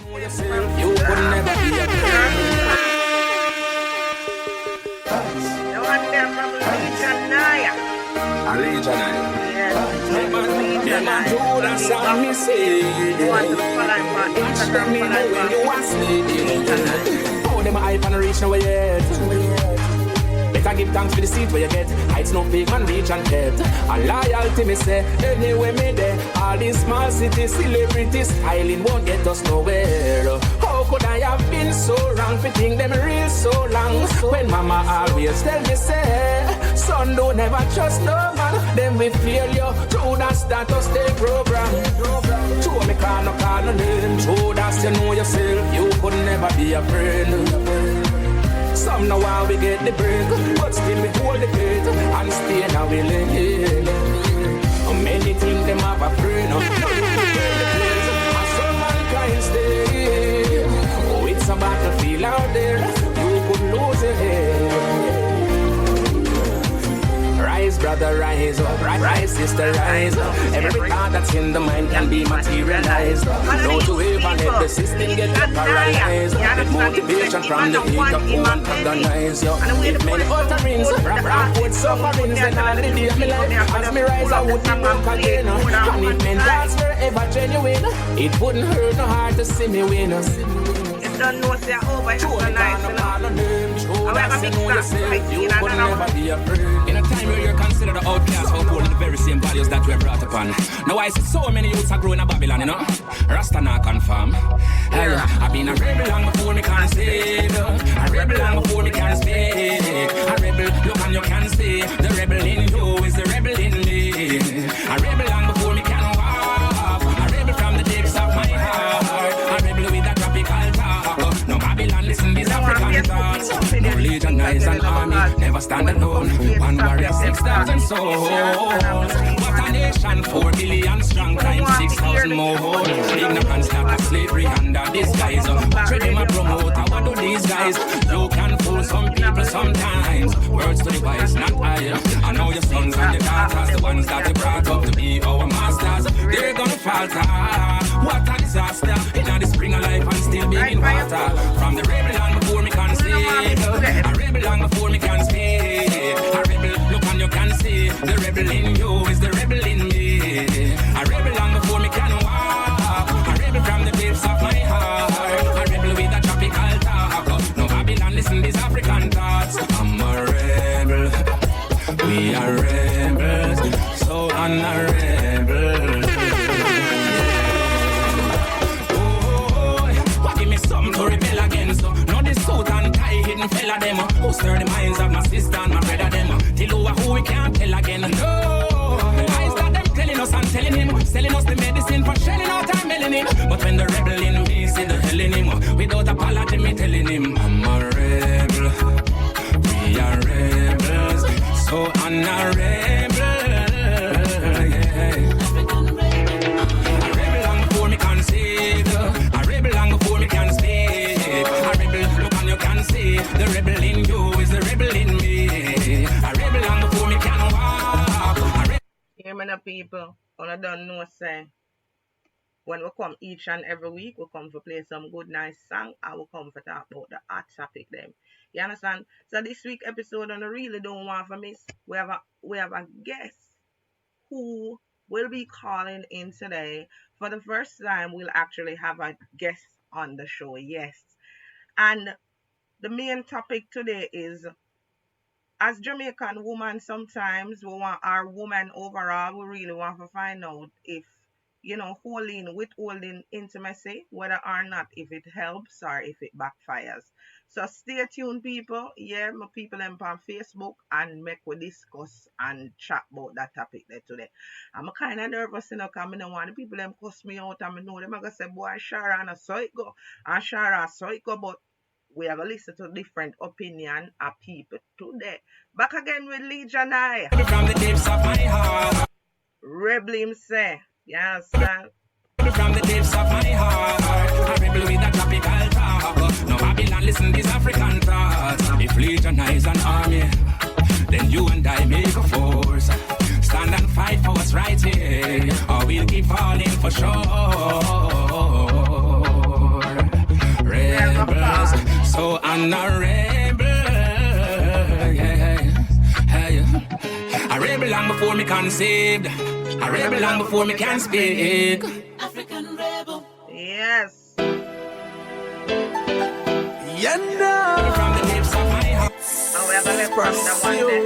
Yourself, you could never be a friend. The one there from Wi Chaat Nuh. Them a do that song me say. Watch them in when you are sleeping. Oh, them a hype and reach nowhere yet. Better give thanks for the seat where you get. Heights no big man reach and get. And loyalty me say, anyway me there. All these small city celebrities styling won't get us nowhere. How could I have been so wrong for think them real so long? When mama always tell me say, son don't never trust no man. Then we feel you through that status they program. True me call no name. True that you know yourself. You could never be a friend. Some know how we get the break, but still we hold the faith and stay in our lane. Many things them have a friend, no you can get the place. And some mankind stay. Oh, it's a battlefield out there, you could lose your head. Rise, brother, rise up. Rise, sister, rise up. Every thought that's in the mind can be materialized. Don't you ever let the system get you paralyzed. Get motivation from the heat of who antagonize you. If many utterings, rap with sufferings, and all the day of my life, as me rise, I would be broke again. And if men dies forever genuine, it wouldn't hurt no heart to see me win. Don't know say over here so nice, you know. I have a big sacrifice in another one. In a time where you're considered an outcast, upholding the very same values that we're brought upon. Now I see so many youths are growing in Babylon, you know. Rasta not confirm. Hey, I've been a rebel long before me can save. A rebel long before me can speak. A rebel, look and you can see. The rebel in you is the rebel in me. A rebel long before me can walk. A rebel from the depths of my heart. A rebel with a tropical talk. No Babylon, listen, these African thoughts. No legionize an army, never stand alone. One warrior, 6,000 souls. What a nation, 4 billion strong, times 6,000 more. Ignorance that slavery under disguise. What them a promote, what do these guys? You can fool some people sometimes. Words to the wise, not I. I know your sons and your daughters, the ones that you brought up to be our masters. They're gonna falter. What a disaster. In the spring of life and still being in water. From the rebel land before me can see. A rebel long before me can speak. A rebel, look and you can see. The rebel in you is the rebel in me. A rebel long before me can walk. A rebel from the depths of my heart. A rebel with a tropical talk. No Babylon, listen these African thoughts. I'm a rebel. We are rebels. So I'm a rebel. Oh, give me something to rebel against. Not the suit and tie hidden fella them. Who stir the minds of my sister and my brother them. Till who we can't tell again. No, the lies that them telling us and telling him. Selling us the medicine for shelling out our melanin. But when the rebel in me see the hell in him. Without apology me telling him I'm a rebel. We are rebels. So I'm a rebel. Yeah. A rebel long before me can see. A rebel long before me can speak. A rebel look and you can see. The rebel in you is the rebel in me. A rebel long before me can walk. Hear me now, people. All I don't know say. When we come each and every week, we come to play some good nice song and we come to talk about the hot topic them. You understand? So this week episode I really don't want to miss. We have a guest who will be calling in today. For the first time, we'll actually have a guest on the show, yes. And the main topic today is, as Jamaican women, sometimes we want our woman overall, we really want to find out if, you know, withholding intimacy, whether or not if it helps or if it backfires. So stay tuned, people. Yeah, my people them on Facebook and make we discuss and chat about that topic there today. I'm kind of nervous, you know, because I don't want the people them cuss me out and I know them are going to say, boy, Shara, and so it go. And Shara, so it go, but we have a listen to different opinion of people today. Back again with Lee Janai. From the depths of my heart. Rebel him say. You understand? From the depths of my heart. A rebel with a tropical talk. No Babylon, listen these African thoughts. If Legion is an army, then you and I make a force. Stand and fight for what's right here, or we'll keep falling for sure. conceived. A rebel long before me can speak. African rebel. Yes. You know. From the depths of my heart. And we are going to from the one day.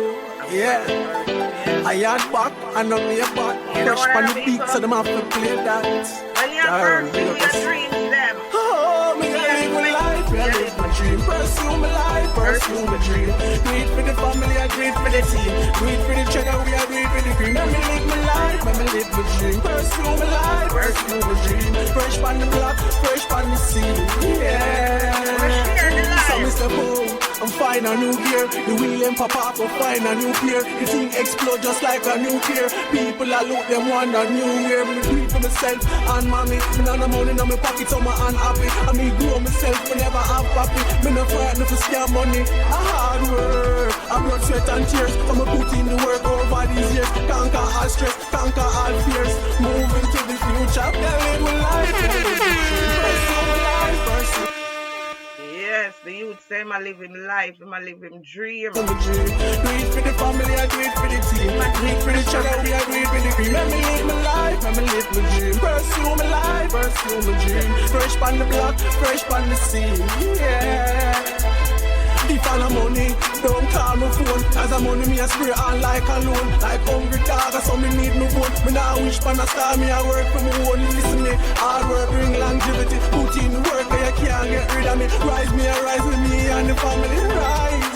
Yeah. Yes. I had back and I'm here back. You know Fresh what on I the mean, beat, so? so them have to play that. When you pursue your dreams, them. Oh, me I live my life, I live my dream. Pursue my life, pursue my dream. Do it for the family, I do it for the team. Do it for the cheddar, we are do it for the cream. Let me live my life, let me live my dream. Pursue my life, pursue my dream. Fresh on the block, fresh on the scene. Yeah. So Mr. Boom, I'm fine a new gear. The wheel and pop up, I'm fine a new gear. The thing explode just like a nuclear. People I look them want a new year. Me do it for myself and mommy. Me not the money in my pocket, so my unhappy. I me grow myself, me never have happy. Me no frightened for scam money. A hard work, I blood, sweat and tears. I'ma put in the work over these years. Conquer all stress, conquer all fears. Moving to the future, live with life. Pursue life, pursue. Yes, the youth say I live in life, I live in dream. Do it for the family, I do it for the team. Do it for the channel, we I do it for the cream. Let me live my life, let me live my dream. Pursue my life, pursue my dream. Fresh on the block, fresh on the scene. Yeah. If I no money, don't call my phone. As a money, me a spray on like alone. Like hungry dog, so me need me bone. Me now wish pan a star, me a work for me own. Listen me, hard work bring longevity. Put in the work, but you can't get rid of me. Rise me, a rise with me and the family. Rise,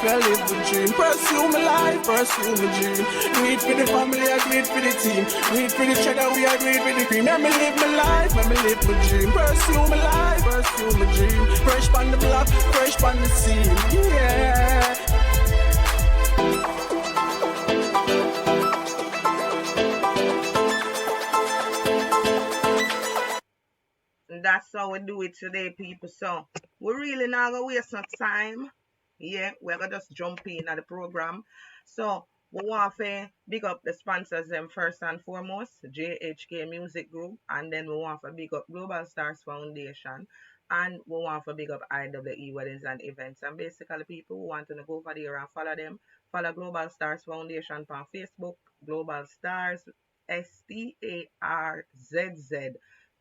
I live the dream, pursue my life, pursue my dream. Do it for the family, I do it for the team. Do it for the cheddar, we I do it for the cream. Let me live my life, let me live my dream. Pursue my life, pursue my dream. Fresh on the block, fresh on the scene. Yeah. And that's how we do it today, people. So we really not gonna waste no time. Yeah, we're gonna just jump in at the program. So we want to big up the sponsors them first and foremost, JHK Music Group, and then we want to big up Global Stars Foundation, and we want to big up IWE Weddings and Events. And basically, people who want to go over there and follow them, follow Global Stars Foundation on Facebook, Global Stars STARZZ,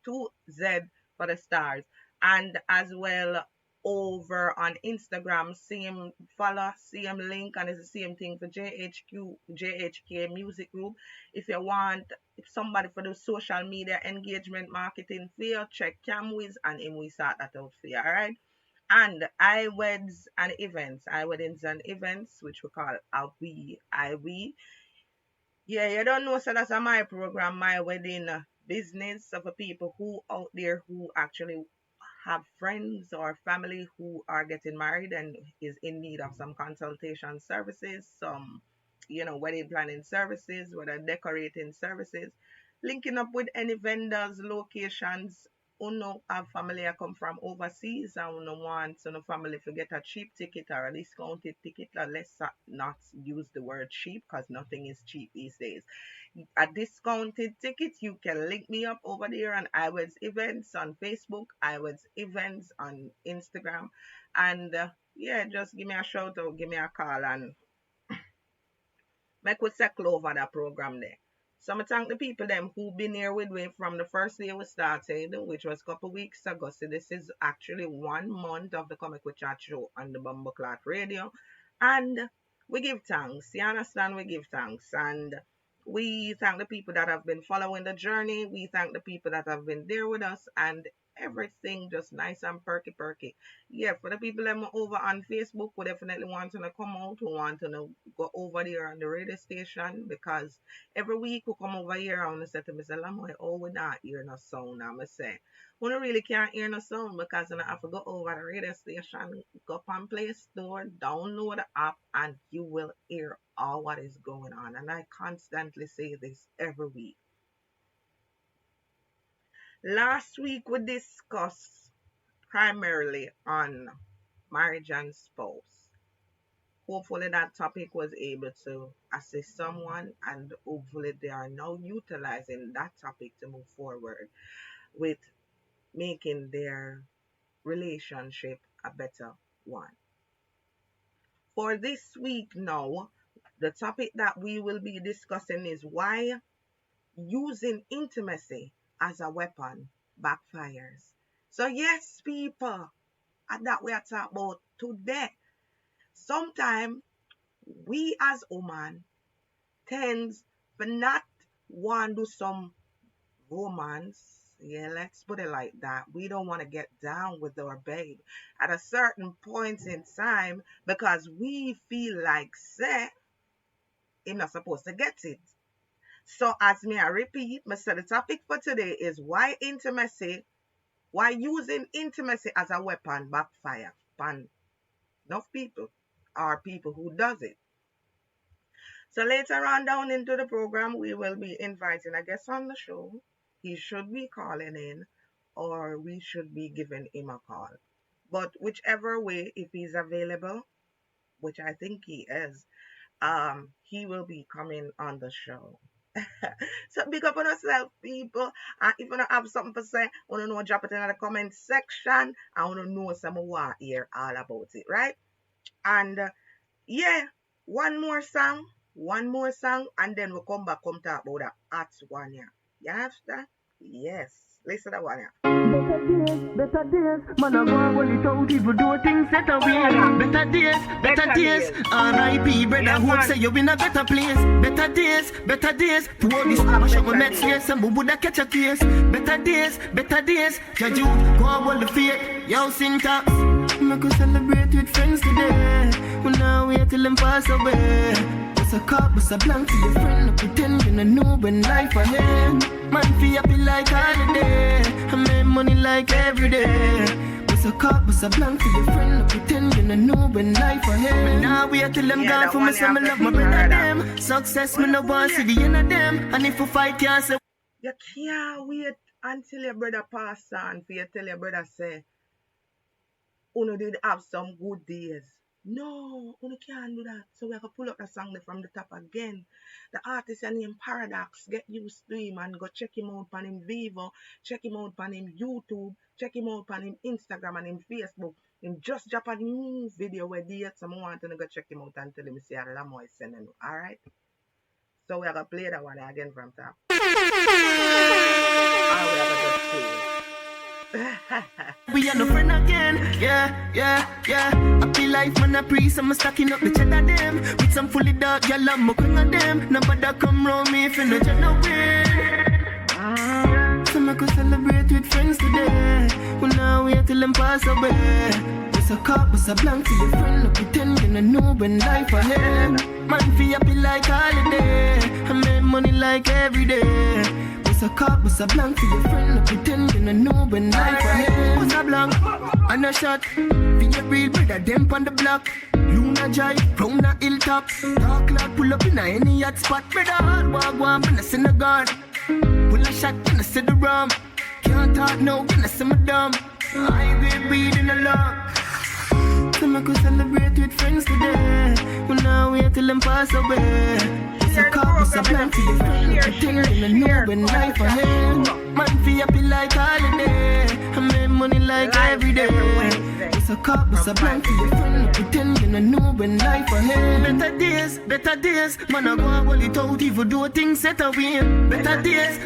2Z for the stars, and as well over on Instagram, same follow, same link, and it's the same thing for JHK Music Group. If you want somebody for the social media engagement marketing for you, check Camwiz and him we sort that out for you, alright? And iWeds and Weddings and Events, which we call IWE. Yeah, you don't know, so that's my program, my wedding business. So for people who out there who actually have friends or family who are getting married and is in need of some consultation services, some wedding planning services, whether decorating services, linking up with any vendors, locations. Uno have family I come from overseas and uno want uno family to get a cheap ticket or a discounted ticket. Let's not use the word cheap because nothing is cheap these days. A discounted ticket, you can link me up over there on iWeds Events on Facebook, iWeds Events on Instagram, and yeah, just give me a shout out, give me a call, and make we settle over that program there. So I thank the people them who been here with me from the first day we started, which was a couple weeks ago. So this is actually 1 month of the Comic with Chat show on the Bumbleclot Radio. And we give thanks. You understand? We give thanks. And we thank the people that have been following the journey. We thank the people that have been there with us. And everything just nice and perky. Yeah, for the people that are over on Facebook, we definitely want to come out. We want to go over there on the radio station because every week we come over here and I say to Mr. Lamoy, oh, we not hear no sound. I'm say, we really can't hear no sound because I have to go over the radio station, go up on Play Store, download the app, and you will hear all what is going on. And I constantly say this every week. Last week we discussed primarily on marriage and spouse. Hopefully that topic was able to assist someone, and hopefully they are now utilizing that topic to move forward with making their relationship a better one. For this week now, the topic that we will be discussing is why using intimacy as a weapon backfires. So yes, people, and that we are talking about today. Sometimes we as women tends to not want to do some romance. Yeah, let's put it like that. We don't want to get down with our babe at a certain point in time because we feel like say he's not supposed to get it. So as me I repeat, the topic for today is why using intimacy as a weapon backfire upon enough people or people who does it. So later on down into the program, we will be inviting a guest on the show. He should be calling in or we should be giving him a call. But whichever way, if he's available, which I think he is, he will be coming on the show. So big up on yourself, people. And if you don't have something to say, want to know, drop it in the comment section. I want to know some more here all about it, right? And yeah, one more song, and then we'll come talk about that hot one here. You understand? Yes. Listen to that one here. Better days, man I go and hold it out if you do things that are weird. Better days, R.I.P. brother, hope say you in a better place. Better days, to all this mash up my meds here, some boo that catch a case. Better days, judge you, go and hold the faith, yo syntax. Me go celebrate with friends today, we now wait till them pass away. Bust a cup, bust a blank to your friend, no pretend you no know when life ahead. Man feel happy like holiday, I make money like every day. Bust a cup, bust a blank to your friend, no pretend you no know when life ahead. Now wait till them gone for me, so me love my brother them. Success me no want see the end of them, and if we fight can't say. You can't wait until your brother pass on for you tell your brother say, Uno did have some good days. No, Uno can't do that. So we have to pull up the song from the top again. The artist named Paradox, get used to him and go check him out on him Vivo, check him out on him YouTube, check him out on him Instagram and him Facebook. Him just drop a new video where they someone want to go check him out and tell him see a Lamoy sending. Alright? So we have to play that one again from top. And we have to just play it. We are no friend again, yeah. Happy life, man, a priest, I'm stacking up the cheddar them. With some fully dark, y'all I'm king of them. Nobody come round me if you no jet no way. So I could celebrate with friends today. We now wait till them pass away. Bust a cup, bust a blank to your friend. No pretend you no know when life ahead. Man feel happy like holiday, I make money like every day. Bust a cup, bust a blank to your friend. No pretend you no know when life ahead. Bust a blank and a shot. Feel your real brother, them on the block. Luna jive, round a hilltop. Dark cloud pull up in a any hot spot. Brother hard walk one in a synagogue. Pull a shot in a see the rum. Can't talk now, in a see my dumb. I be breathing along. So I could celebrate with friends today. We now wait till them pass away. It's a cup, it's a blank to your friend. Pretend you no know when life ahead. Man feel happy like holiday, I make money like every day. It's a cup, it's a blank to your friend. Pretend you no know when life ahead. Better days, man I go and hold it out if you do things set away. Better days,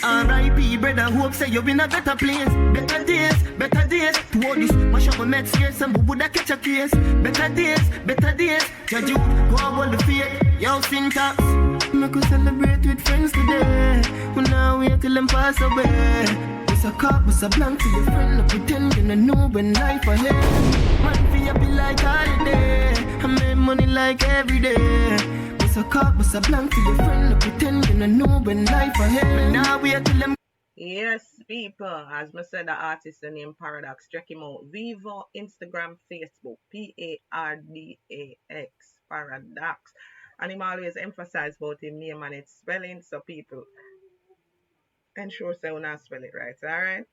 R.I.P. brother, hope say you in a better place. Better days, to all this mash up my meds here, some boo that catch a case. Better days, judge you, go and hold the faith, yo syntax. Me could celebrate with friends today. We now wait till them pass away. It's a cup, it's a blank to your friend. No pretend you no know when life ahead. Man feel happy like holiday, I make money like every day. It's a cup, it's a blank to your friend. No pretend you no know when life ahead. Now wait till them. Yes, people. As I said, the artist named Paradox. Check him out. Vivo, Instagram, Facebook. P-A-R-D-A-X. Paradox. And him always emphasize about him name and its spelling, so people ensure say when I spell it right. Alright?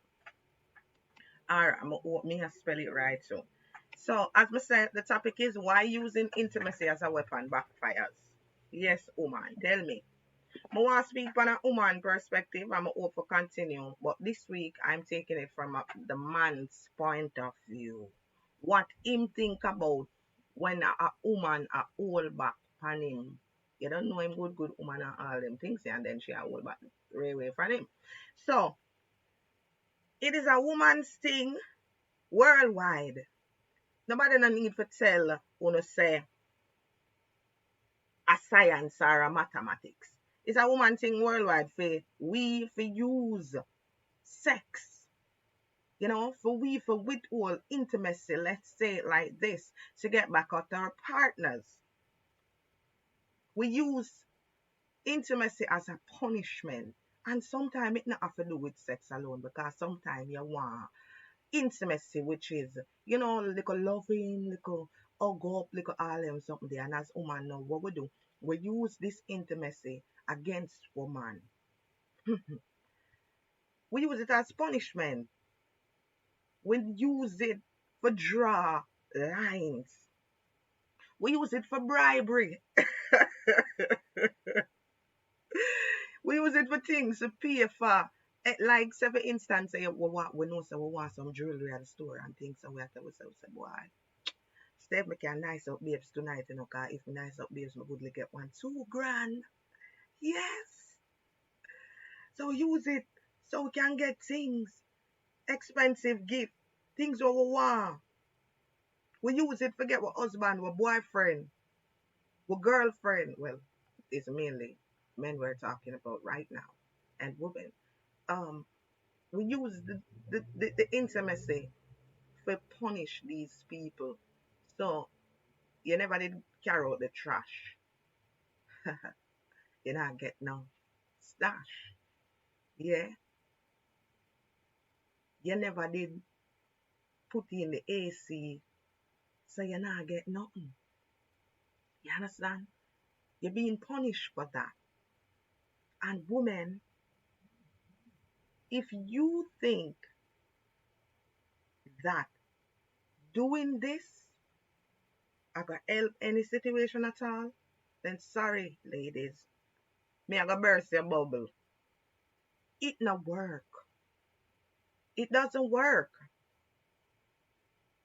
Alright, I'm gonna hope me I spell it right too. So as I said, the topic is why using intimacy as a weapon backfires. Yes, woman, tell me. I want to speak from a woman perspective. I'm hope to continue. But this week, I'm taking it from the man's point of view. What him think about when a woman a hold back on him. You don't know him good woman and all them things, and then she a hold back right away from him. So, it is a woman's thing worldwide. Nobody no need to tell you say a science or a mathematics. It's a woman thing worldwide for use sex. For withhold intimacy, let's say it like this, to get back at our partners. We use intimacy as a punishment. And sometimes it not have to do with sex alone, because sometimes you want intimacy, which is, little loving, little hug up, little all them something there. And as woman know what we do, we use this intimacy against woman. We use it as punishment. We use it for draw lines. We use it for bribery. We use it for things to pay for. Like, say for instance, say we know so we want some jewelry at the store and things, so we have to say, boy, Steph, me can nice up babes tonight, cause if me nice up babes, me would get 2 grand. Yes. So use it so we can get things, expensive gift, things we want. We use it for get our husband, our boyfriend, our girlfriend. Well, it's mainly men we're talking about right now, and women. We use the intimacy for punish these people. So you never did carry out the trash. You not get no stash. Yeah. You never did put in the AC, so you not get nothing. You understand? You're being punished for that. And women, if you think that doing this I gonna help any situation at all, then sorry, ladies. Me I gonna burst your bubble. It not work. It doesn't work.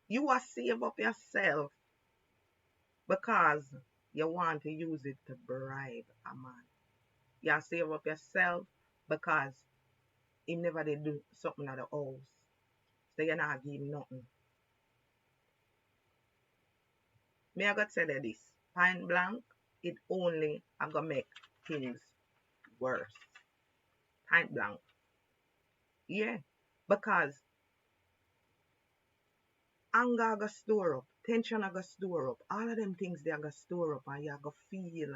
You are save up yourself because you want to use it to bribe a man. You are save up yourself because he never did do something at the house. So you're not give him nothing. Me I gotta tell you this. Point blank, it only I gonna make things worse. Point blank. Yeah. Because anger go store up, tension go store up, all of them things they go store up, and you go feel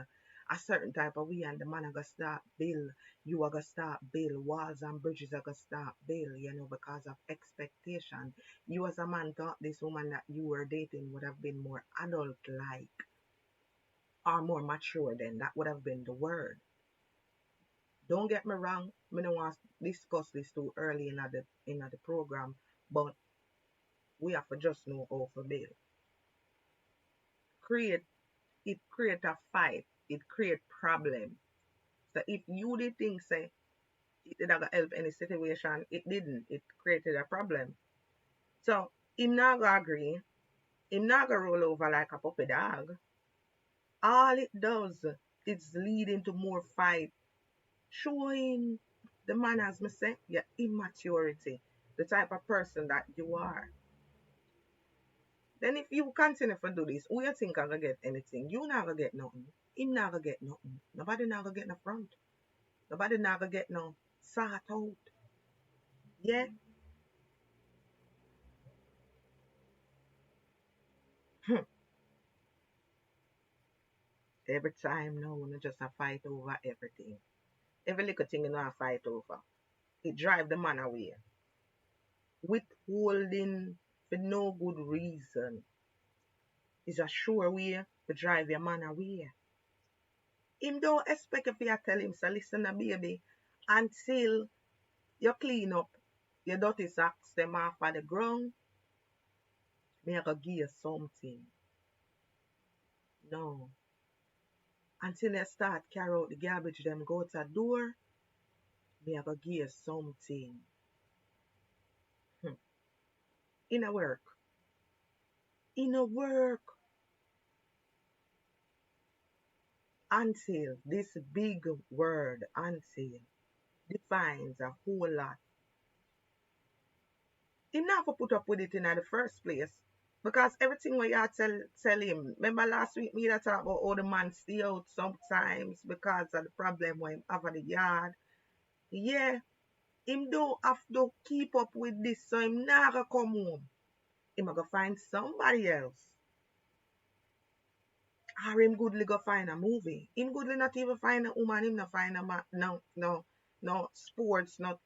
a certain type of way, and the man go start build, you go start build walls and bridges go start build, because of expectation. You as a man thought this woman that you were dating would have been more adult like or more mature than that would have been the word. Don't get me wrong, I don't want to discuss this too early in the program, but we have to just know how to build. It create a fight. It create problem. So if you did think say it did not help any situation, it didn't. It created a problem. So him not gonna agree. Him not gonna roll over like a puppy dog. All it does is lead into more fight, showing the man, as me say, your immaturity, the type of person that you are. Then if you continue to do this, who you think I'm gonna get anything? You never get nothing. Him never get nothing. Nobody never get no front. Nobody never get no sort out. Yeah. Every time now, we just a fight over everything. Every little thing you know a fight over. It drive the man away. Withholding for no good reason is a sure way to drive your man away. Him don't expect if you tell him, so listen baby, until you clean up your dirty socks them off of the ground, me I go give you something. No. Until they start carry out the garbage, them go to the door, me have to give you something. Hmm. In a work. In a work. Until this big word, until, defines a whole lot. Him not for put up with it in the first place. Because everything what you tell him, remember last week me that talk about how the man stay out sometimes because of the problem when him have at the yard. Yeah, him don't have to keep up with this, so him not gonna come home. Him gonna find somebody else. Or him goodly go find a movie. Him goodly not even find a woman, him not find a man. No sports, no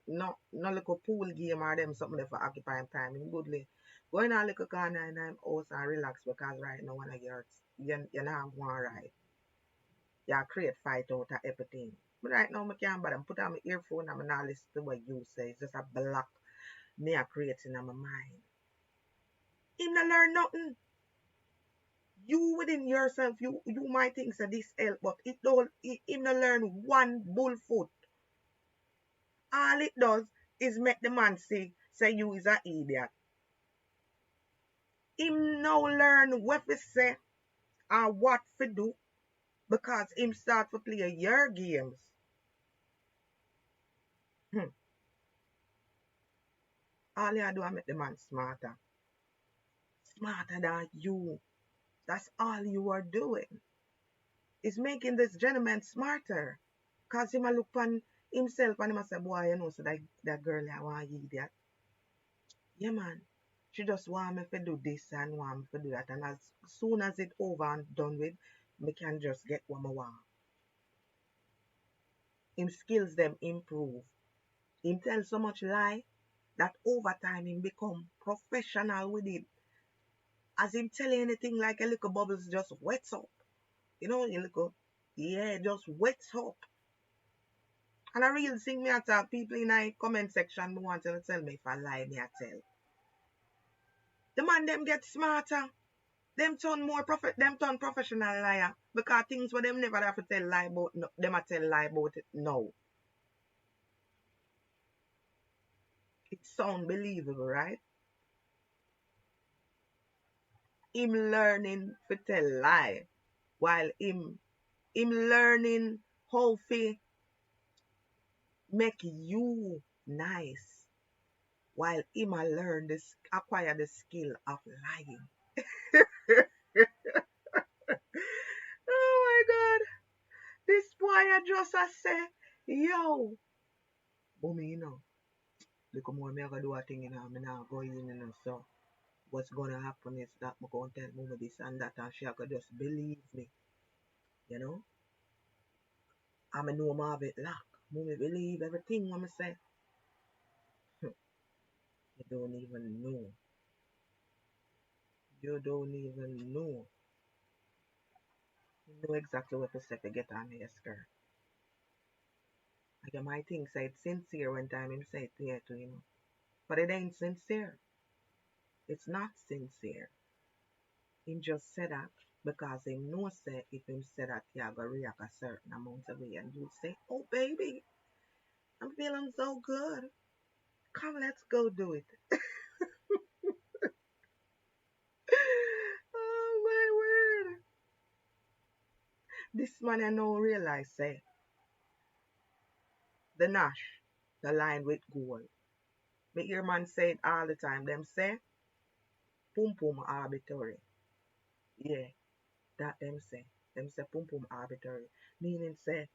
little pool game or them something there for occupying time. Him goodly go in a little corner in him house and relax because right now one of yours you're not going right. You create fight out of everything. But right now I can't bother put on my earphone and I'm not listen to what you say. It's just a block me a creating in my mind. Him not learn nothing. You within yourself, you might think that this help, but it don't him not learn one bullfoot. All it does is make the man say you is an idiot. Him now learn what to say and what to do because him start to play your games. Hmm. All you do is make the man smarter. Smarter than you. That's all you are doing. Is making this gentleman smarter. Cause him a look on himself and him a say, boy, you know, so that girl I want idiot. Yeah, man. She just want me to do this and want me to do that. And as soon as it over and done with, me can just get what I want. Him skills them improve. Him tell so much lie that over time him become professional with it. As him tell you anything like a little bubbles just wets up. You know, you little, yeah, just wets up. And I real thing me I tell people in the comment section me want to tell me if I lie me I tell. The man them get smarter. Them turn professional liar because things where them never have to tell lie about no, them a tell lie about it now. It sound believable, right? Him learning to tell lie while him learning how to make you nice while him a learn this acquire the skill of lying. Oh my god. This boy I just a say, yo. But me, you know, look more me I gonna do a thing, you know, me now go in, you know, so what's gonna happen is that my content move this and that and she could just believe me, you know. I know I have it lock. Me believe everything what me say. You don't even know. You don't even know. You know exactly what to say to get on your skirt. Like you might think say it's sincere when time him say it here to him. But it ain't sincere. It's not sincere. Him just said that because him know say if him said that he gonna react a certain amount of way and you say, oh baby, I'm feeling so good. Come let's go do it. Oh my word. This man I know realize say the Nash, the line with gold. Me hear man say it all the time. Them say pum pum arbitrary. Yeah, that them say. Them say pum pum arbitrary. Meaning say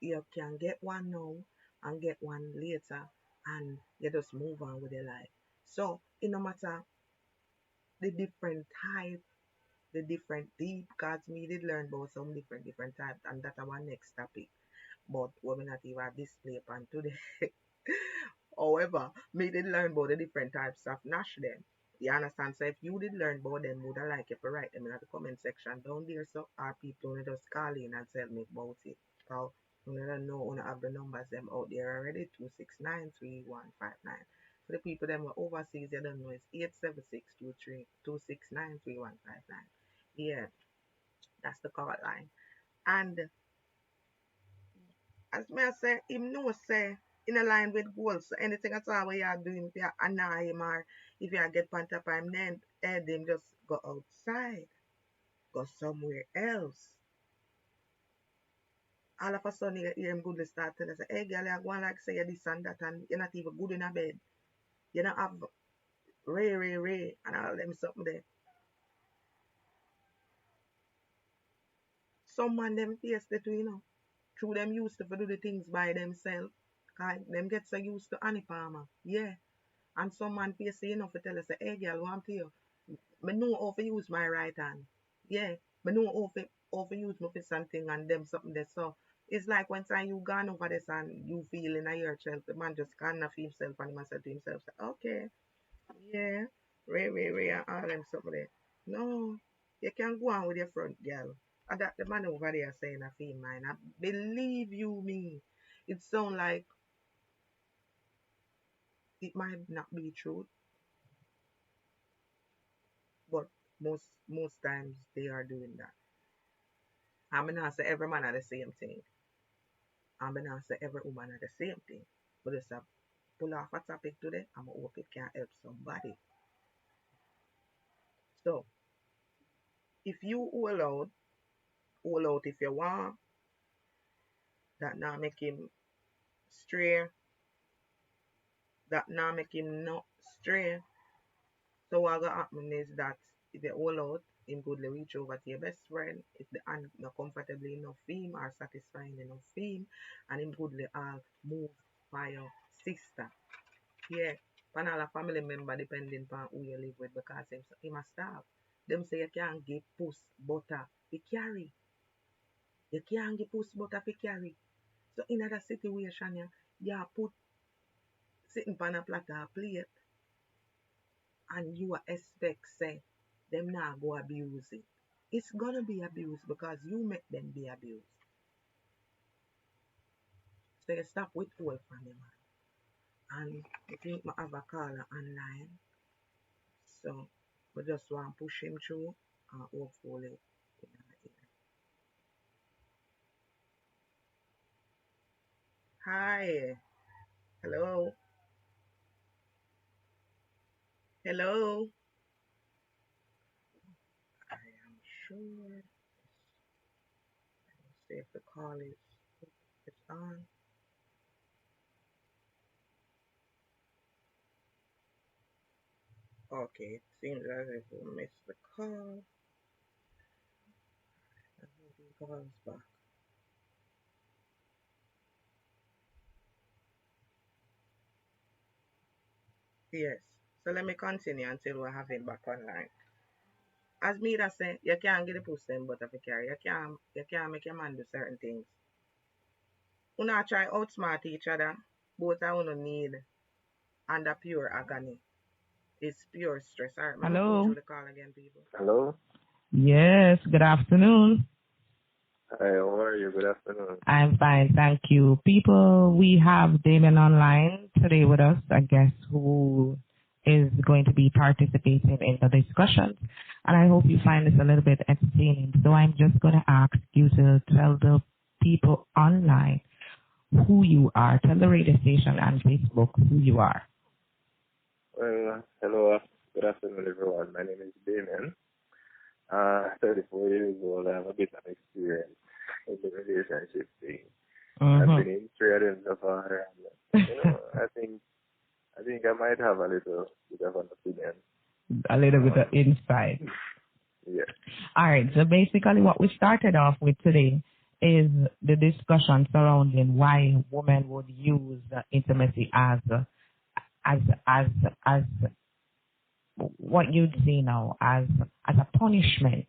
you can get one now and get one later and you just move on with your life. So it no matter the different type, the different deep, because me did learn about some different types and that's our next topic. But we not even display upon today. However, me did learn about the different types of Nash them. You understand? So if you did learn about them, would I like if you write them in the comment section down there so our people will just call in and tell me about it. So you don't know when I have the numbers them out there already, 2693159. For the people them were overseas, you don't know it's 87623 2693159. Yeah, that's the call line. And as me I say, him know say in a line with goals. So anything at all what you are doing, if you annoy him or if you get on top of him, then head him just go outside, go somewhere else. All of a sudden you hear him goodly start telling say, hey girl, you're going like say you this and that and you're not even good in a bed. You don't have ray and all them something there. Some man them face the two, through them used to do the things by themselves. Cause them get so used to Annie Palmer. Yeah. And some man face for tell us, say, hey girl, what to you? Me know how to use my right hand. Yeah. Me know how to use my for something and them something there. So it's like when time you gone over this and you feel in yourself, the man just can't feel himself and he must say to himself, say, okay, yeah, Ray, and all them something there. No, you can go on with your front girl. And that the man over there saying a feel mine. I believe you me. It sound like it might not be true, but most times they are doing that. I'm not say every man are the same thing. I'm not say every woman are the same thing. But it's a pull off a topic today. I'm hope it can help somebody. So if you hold out if you want, that now make him stray, that now make him not stray. So what gonna happen is that if you hold out, him could reach over to your best friend if the hand not comfortably enough for him or satisfying enough for him, and him could move by your sister. Yeah, pan all a family member depending on who you live with because him a starve. Them say you can't give puss butter to carry. You can't give puss butter to carry. So in that situation, you put sitting on a platter plate and you expect say them not go abuse it. It's gonna be abused because you make them be abused. So you stop with all from them. And I think I have a caller online. So we just want to push him through and hopefully you know, hi. Hello. Hello. I am sure. Let's see if the call is it's on. Okay, it seems as if we missed the call. I hope he calls back. Yes. So let me continue until we have him back online. As me that say, you can't get the pussy them but if you carry. You can't make your man do certain things. You not try outsmart each other. Both of you need under pure agony. It's pure stress. Alright, let me go Hello. through the call again, people. Hello. Yes, good afternoon. Hi, how are you? Good afternoon. I'm fine, thank you. People, we have Damon online today with us, I guess, who is going to be participating in the discussion. And I hope you find this a little bit entertaining. So I'm just going to ask you to tell the people online who you are. Tell the radio station and Facebook who you are. Well, hello. Good afternoon, everyone. My name is Damien. 34 years old. I have a bit of experience in the relationship thing. I've been in three of them so far. And, I think I might have a little bit of an opinion. A little bit of insight. Yeah. All right. So basically, what we started off with today is the discussion surrounding why women would use intimacy as what you'd see now as a punishment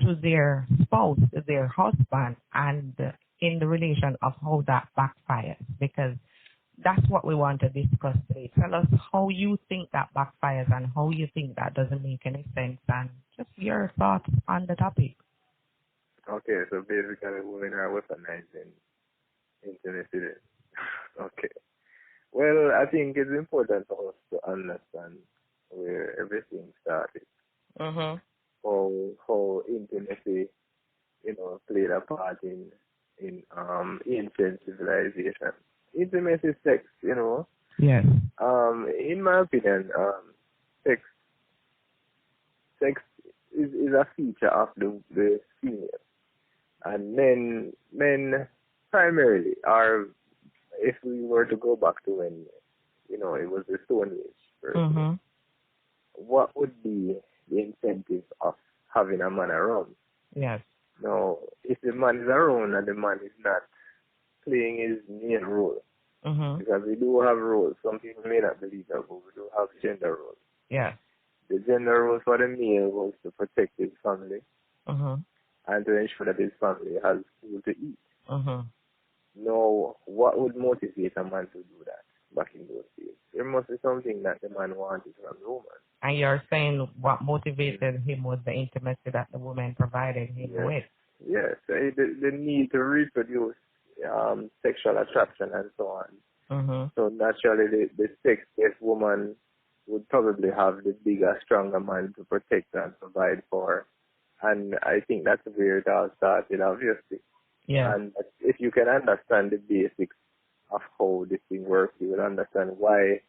to their spouse, to their husband, and in the relation of how that backfires. Because that's what we want to discuss today. Tell us how you think that backfires and how you think that doesn't make any sense, and just your thoughts on the topic. Okay, so basically women are weaponizing intimacy. Okay. Well, I think it's important for us to understand where everything started. How intimacy played a part in ancient civilization. Intimacy, sex, Yes. in my opinion, sex is a feature of the female, and men primarily are. If we were to go back to when it was the Stone Age, Mm-hmm. what would be the incentive of having a man around? Yes. Now, if the man is around and the man is not playing his main role, Mm-hmm. because we do have roles. Some people may not believe that, but we do have gender roles. Yes. The gender role for the male was to protect his family Mm-hmm. and to ensure that his family has food to eat. Mm-hmm. Now, what would motivate a man to do that back in those days? There must be something that the man wanted from the woman. And you're saying what motivated him was the intimacy that the woman provided him with. Yes, the need to reproduce, sexual attraction and so on. Mm-hmm. So naturally, the sex-based woman would probably have the bigger, stronger man to protect and provide for. And I think that's where it all started, obviously. Yeah. And if you can understand the basics of how this thing works, you will understand why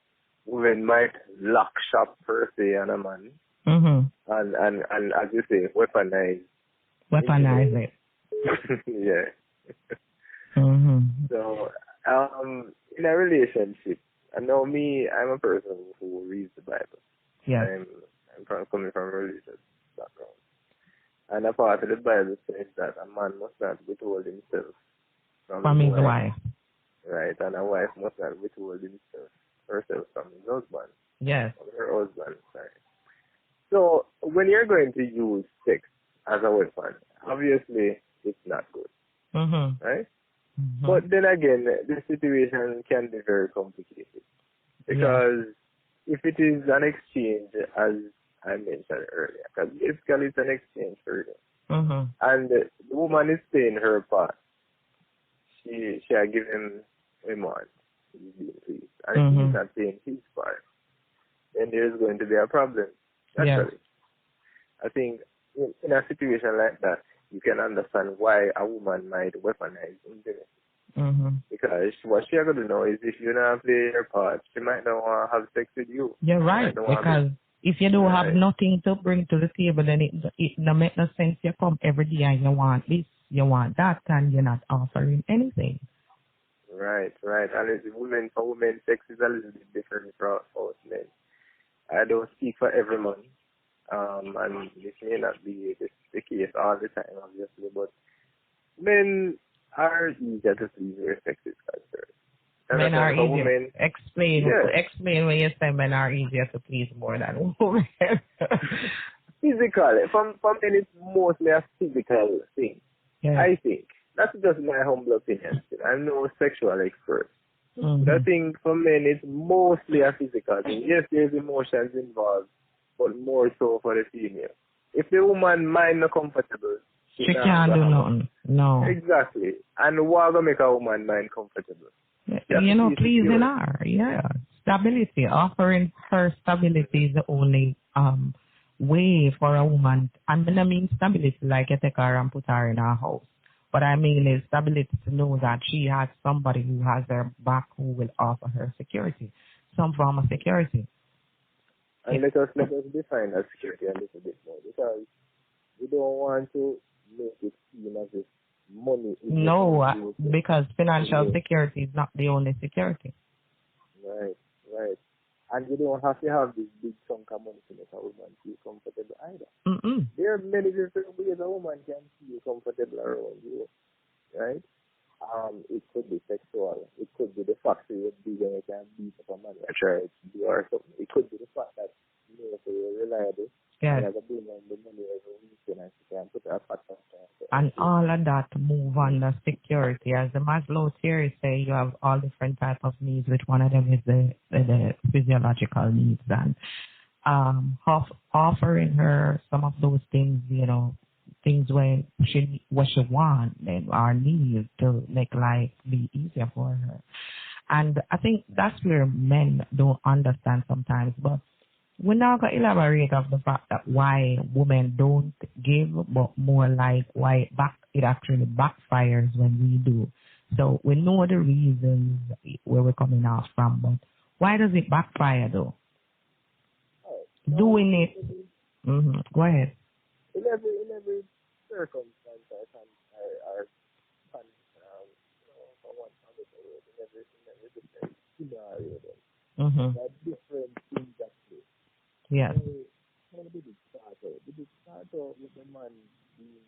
women might lock shop per se on a man. Mm-hmm. And as you say, weaponize it. Yeah. Mm-hmm. So, in a relationship, I know me, I'm a person who reads the Bible. Yes. I'm coming from a religious background. And a part of the Bible says that a man must not withhold himself from his wife. Right, and a wife must not withhold herself from his husband. Yes. From her husband, sorry. So, when you're going to use sex as a weapon, obviously it's not good. Mm-hmm. Right? Mm-hmm. But then again, the situation can be very complicated. Because if it is an exchange, as I mentioned earlier, because basically it's an exchange for you. Mm-hmm. And the woman is playing her part. She has given him on. He's being pleased. And he's not playing his part. Then there's going to be a problem. Naturally. I think in a situation like that, you can understand why a woman might weaponize intimacy. Mm-hmm. Because what she going to know is if you don't play your part, she might not want to have sex with you. You're right, because if you don't have nothing to bring to the table, then it no make no sense. You come every day and you want this, you want that, and you're not offering anything. Right. And it's for women, sex is a little bit different for us men. I don't speak for every man. And this may not be the case all the time, obviously, but men are easier to please where sex is concerned. Men are easier. Explain when you say men are easier to please more than women. Physical. For men, it's mostly a physical thing. Yeah. I think. That's just my humble opinion. I'm no sexual expert. Mm-hmm. But I think for men, it's mostly a physical thing. Yes, there's emotions involved, but more so for the female. If the woman mind not comfortable, she can't do nothing. No. Exactly. And what will make a woman mind comfortable? Pleasing her. Yeah. Stability. Offering her stability is the only way for a woman. And I mean stability like you take her and put her in her house. But I mean is stability to know that she has somebody who has her back who will offer her security. Some form of security. And let us define that security a little bit more, because we don't want to make it seem as if money is... No, because financial security is not the only security. Right. And you don't have to have this big chunk of money to make a woman feel comfortable either. Mm-mm. There are many different ways a woman can feel comfortable around you, right? It could be sexual. It could be the fact that you're big and you can beat up a man or try to do or something. It could be the fact that you're reliable. Yes. And bring on the money every weekend and she can put her back on. And all of that move on the security. As the Maslow theory say, you have all different types of needs, which one of them is the physiological needs. And offering her some of those things, things what she wants and our needs to make life be easier for her. And I think that's where men don't understand sometimes. But we're not going to elaborate on the fact that why women don't give, but more like why back it actually backfires when we do. So we know the reasons where we're coming off from, but why does it backfire though? Doing it. Go ahead. In every circumstance, I can, for one other way, in every different scenario, there are different things that play. Yes. How did it start out? Did it start out with the man being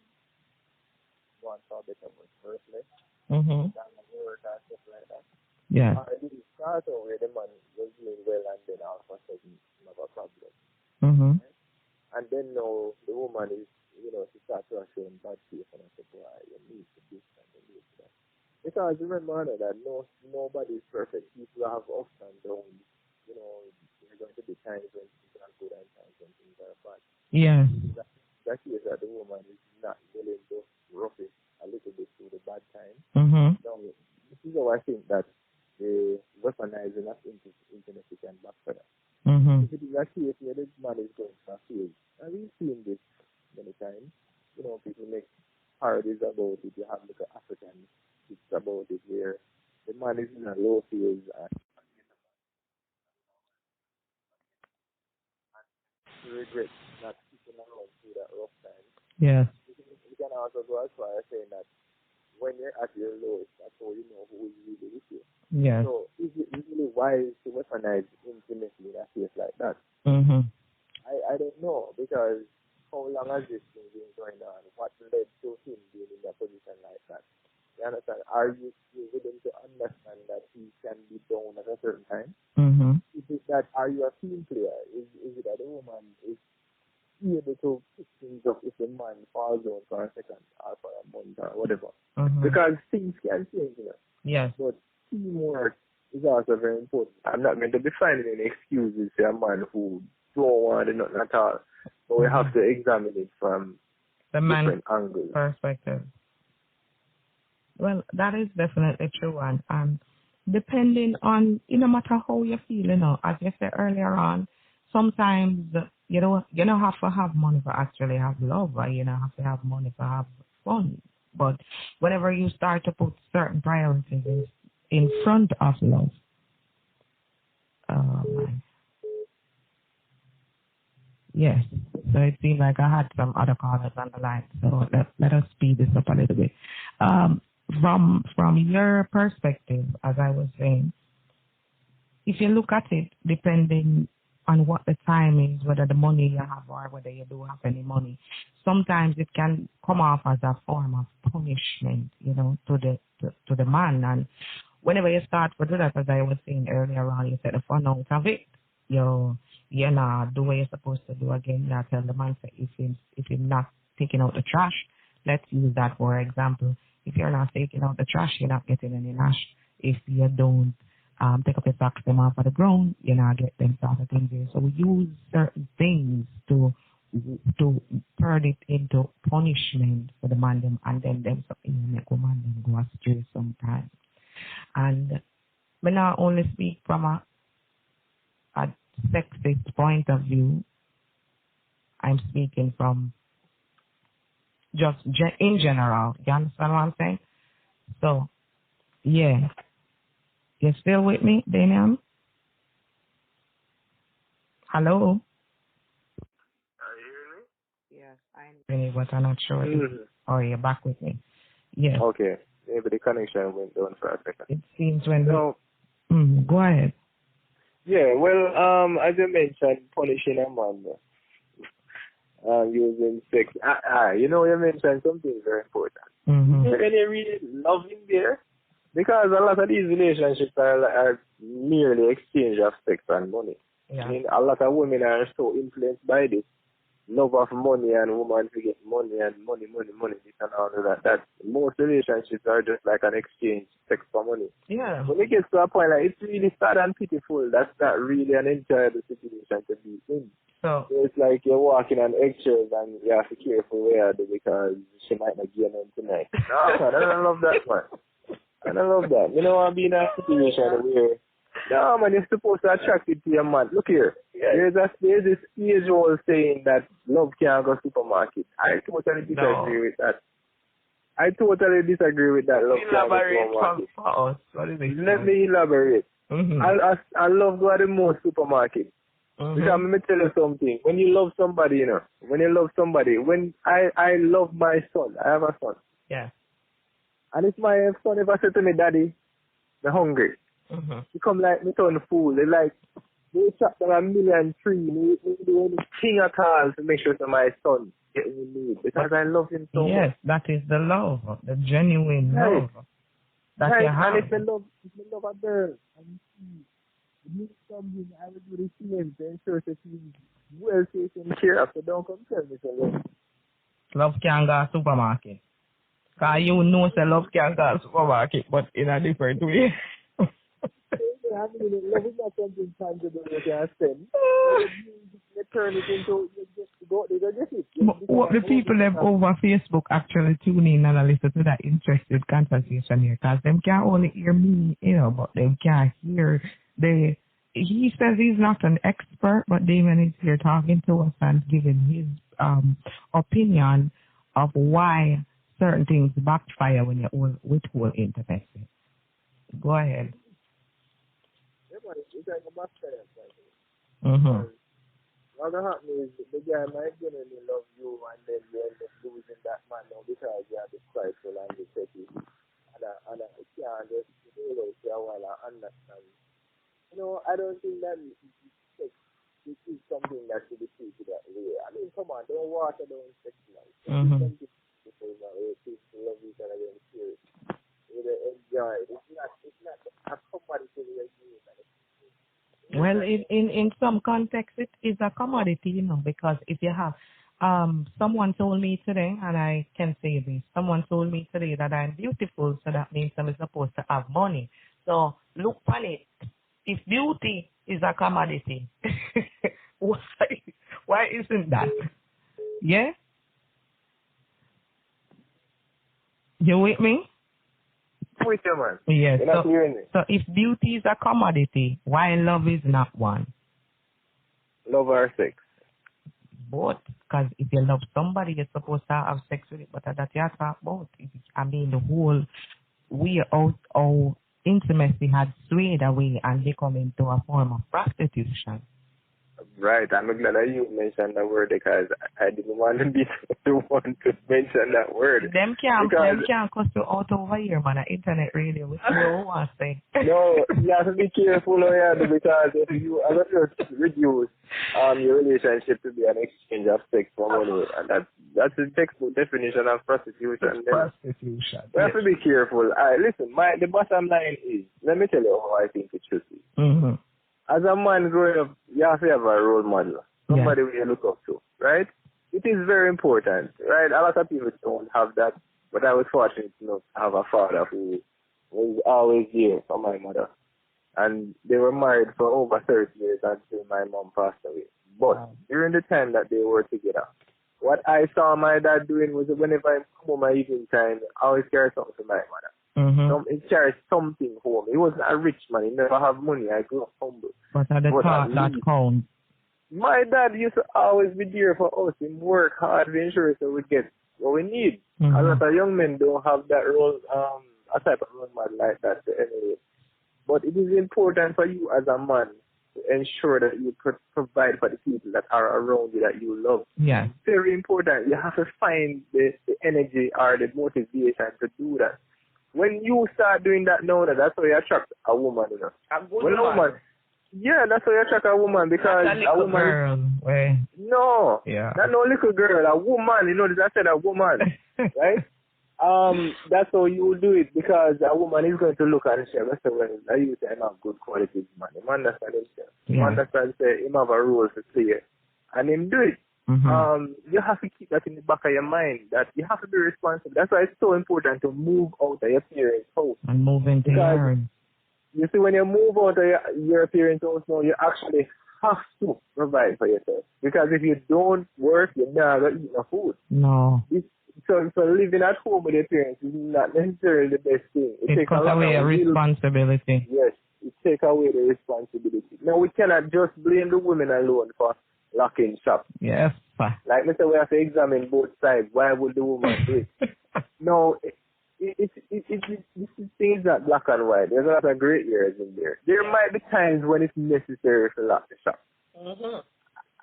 one for better work firstly? Than work and stuff like that? Yeah. Or did it start out where the man was doing well and then all of a sudden have a problem? Right? And then now the woman is, she starts to show him bad face and I said, boy, you need to this and you need to that. Because remember that nobody is perfect. People have ups and downs. There are going to be times when things are good and times when things are bad. Yeah. That is that the woman is not willing to rough it a little bit through the bad time. Now, this is how I think that the weaponizing of intimacy can backfire. If it is a case where the man is going to a field, and we've seen this many times, people make parodies about it. You have like African bits about it where the man is in a low field and he regrets not sticking around through that rough time. Yes. You can also go as far as saying that when you're at your lowest, that's how you know who is really with you. Yes. So is it really wise to weaponize intimacy in a case like that? I don't know, because how long has this thing been going on? What led to him being in a position like that? You understand? Are you willing to understand that he can be down at a certain time? Is it that, are you a team player? Is it that the woman is able to pick things up if the man falls down for a second or for a month or whatever? Because things can change, Yes. But teamwork is also very important. I'm not going to be finding any excuses to a man who don't want to do nothing at all. But we have to examine it from the different angles. Perspective. Well, that is definitely true, and depending on, no matter how you feel, as you said earlier on, sometimes you don't have to have money to actually have love, or you don't have to have money to have fun. But whenever you start to put certain priorities in front of love, yes. So it seemed like I had some other callers on the line. So let us speed this up a little bit. From your perspective, as I was saying, if you look at it, depending on what the time is, whether the money you have or whether you do have any money, sometimes it can come off as a form of punishment, to the man. And whenever you start to do that, as I was saying earlier on, you set the fun out of it. You're not do what you're supposed to do again. You tell the man if he's not taking out the trash, let's use that for example. If you're not taking out the trash, you're not getting any nash. If you don't take up your socks them off of the ground, you're not get them sort of things there. So we use certain things to turn it into punishment for the man them, and then them make a man them go astray sometimes. And we not only speak from a sexist point of view, I'm speaking from just in general. You understand what I'm saying? So, yeah. You still with me, Damian? Hello? Are you hearing me? Yes, I'm hearing you, but I'm not sure. Oh, you're back with me. Yes. Okay. Maybe the connection went down for a second. It seems when... No. Go ahead. Yeah, well, as you mentioned, punishing a man using sex. You mentioned something very important. Is there any really love in there? Because a lot of these relationships are merely exchange of sex and money. Yeah. I mean, a lot of women are so influenced by this love of money and women to get money and money, this and all of that. That most relationships are just like an exchange, sex for money. Yeah. When it gets to a point like it's really sad and pitiful, that's not really an enjoyable situation to be in. So it's like you're walking on eggshells and you have to be careful where you do because she might not get on tonight. No, man, I don't love that, man. I don't love that. I'm being in a situation where no, man, you're supposed to attract it to your man. Look here. There's this age-old saying that love can't go supermarket. I totally disagree with that. I totally disagree with that. Love elaborate for us. What is it? Let me elaborate. Mm-hmm. I love going to most supermarkets. Mm-hmm. Because let me tell you something. When you love somebody, when I love my son, I have a son. Yeah. And if my son ever said to me, Daddy, I'm hungry. Mm-hmm. He come like me turn fool. They chop down 1,000,000 trees. They do anything at all to make sure that my son get what he needs. Because I love him so much. Yes, that is the love, the genuine love that you have. And if I love a girl, and she needs something, I will do the same to ensure that she's well taken care of. So don't come tell me so. Love can go to supermarket. Because you know say love can go to supermarket, but in a different way. I mean, love is not something tangible you can spend. You turn it into, you go get it. What the people them over Facebook actually tune in and listen to that interested conversation here, because them can only hear me, but they can't hear he says he's not an expert, but Damon is here talking to us and giving his opinion of why certain things backfire when you withhold intimacy. Go ahead. Mm-hmm. What happens is the guy might genuinely love you, and then you end up losing that man now because you are disgraceful and detective. And I can't just do it for a while I understand. I don't think that this is something that should be treated that way. I mean, come on, don't water, don't sexualize. Mm-hmm. People love each other and serious. They enjoy it. It's not a commodity we are using. Well, in some context, it is a commodity, because if you have, someone told me today, and I can say this, someone told me today that I'm beautiful, so that means I'm supposed to have money. So look on it. If beauty is a commodity, why isn't that? Yeah? You with me? With you, man. Yes. You're not hearing me. So if beauty is a commodity, why love is not one? Love or sex? Both. Because if you love somebody, you're supposed to have sex with it, but that you talk about. I mean, the whole way out our intimacy had swayed away and become into a form of prostitution. Right, I'm glad that you mentioned that word because I didn't want to be the one to mention that word. Them can't cuss you out over here, man. The internet radio, which you want to say. No, you have to be careful, because if you are not just reduce your relationship to be an exchange of sex for money, and that's the textbook definition of prostitution. Prostitution. We have to be careful. Listen, the bottom line is, let me tell you how I think it should be. Mm-hmm. As a man growing up, you have to have a role model, somebody you look up to, right? It is very important, right? A lot of people don't have that, but I was fortunate enough to have a father who was always there for my mother. And they were married for over 30 years until my mom passed away. But during the time that they were together, what I saw my dad doing was whenever I come home at evening time, I always carry something to my mother. Mm-hmm. He carried something home. He wasn't a rich man. He never have money. I grew up humble. But at the thought that counts. My dad used to always be there for us. He work hard to ensure that we get what we need. Mm-hmm. A lot of young men don't have that role, a type of role model like that anyway. But it is important for you as a man to ensure that you provide for the people that are around you that you love. Yeah. It's very important. You have to find the energy or the motivation to do that. When you start doing that now, that's how you attract a woman, A good woman. Yeah, that's how you attract a woman because a woman. Girl. No. Yeah. Not no little girl, a woman. I said a woman, right? That's how you do it because a woman is going to look at himself. That's the way I use to have good qualities, man. He understand himself. He understand him have a role to play, and him do it. Mm-hmm. You have to keep that in the back of your mind that you have to be responsible. That's why it's so important to move out of your parents' house and move into yours. You see, when you move out of your parents' house now, you actually have to provide for yourself because if you don't work, you're not going to eat no food. No. So living at home with your parents is not necessarily the best thing. It takes away a responsibility. Yes, it takes away the responsibility. Now, we cannot just blame the women alone for locking shop. Yes. Like Mr. We have to examine both sides. Why would the woman do it? No, it's things not black and white. There's a lot of great areas in there. There might be times when it's necessary to lock the shop. Mm-hmm.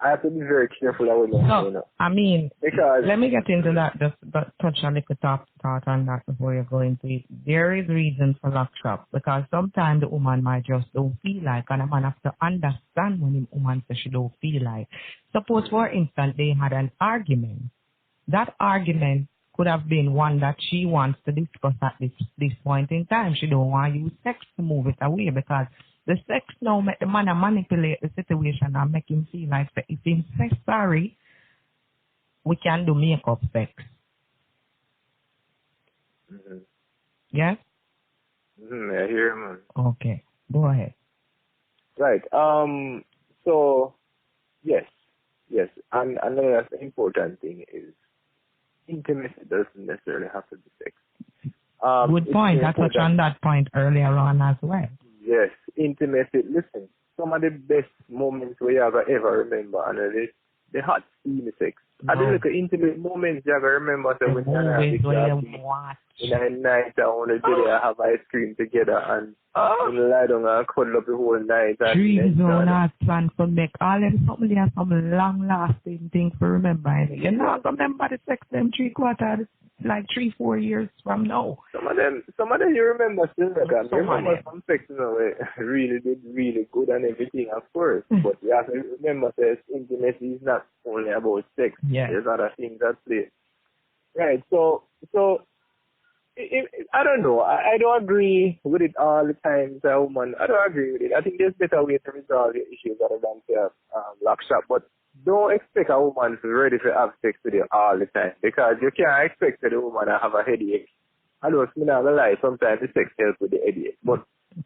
I have to be very careful with that. I mean, because let me get into that. Just touch a little thought on that before you go into it. There is reason for lock shop because sometimes the woman might just don't feel like, and a man have to understand when the woman says she don't feel like. Suppose, for instance, they had an argument. That argument could have been one that she wants to discuss at this point in time. She don't want to use sex to move it away because the sex now make the man manipulate the situation and make him feel like if he's sorry, we can do makeup sex. Mm-hmm. Yes? Mm-hmm, I hear him. Okay, go ahead. Right. So, yes. And another important thing is intimacy doesn't necessarily have to be sex. Good point. I touched on that point earlier on as well. Yes, intimacy. Listen, some of the best moments we ever remember, and the hot steamy sex. I do look at intimate moments you ever remember. So when you watch in a night, I want to do it, have ice cream together, and lie down and cuddle up the whole night. Dreams are not planned for make all them something have some long lasting things to remember. You're not gonna remember the sex them 3/4, like 3-4 years from now. Some of them you remember still. I remember some sex, really did really good and everything, of course. But you have to remember that intimacy is not only about sex. Yeah. There's other things at play. Right. So I don't know. I don't agree with it all the time. A woman, I don't agree with it. I think there's better way to resolve the issues other than to lock shop. But don't expect a woman to be ready to have sex with you all the time because you can't expect the woman to have a headache. I don't know, lie. Sometimes the sex helps with the headache, but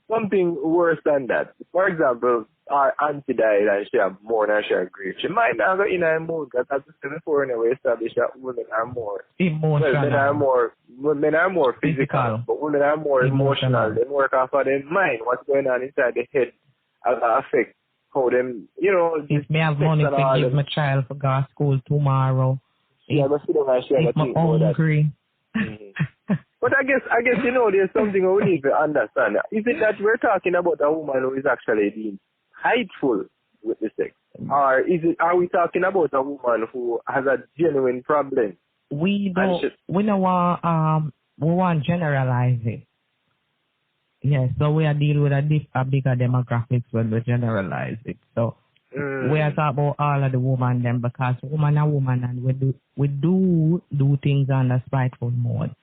something worse than that. For example, our auntie died and she had more than she agreed. She might not go in a mood because as I said before, we established that women are more emotional. Well, men are more physical, but women are more emotional. They work off of their mind. What's going on inside the head affect how them, if me have money to give my child for go to school tomorrow, if I'm hungry. Mm-hmm. But I guess there's something we need to understand. Is it that we're talking about a woman who is actually being spiteful with the sex, or are we talking about a woman who has a genuine problem? We want generalize it. Yes, so we are dealing with a bigger demographics when we generalize it. So we are talking about all of the women then because woman are woman and we do things on a spiteful mode.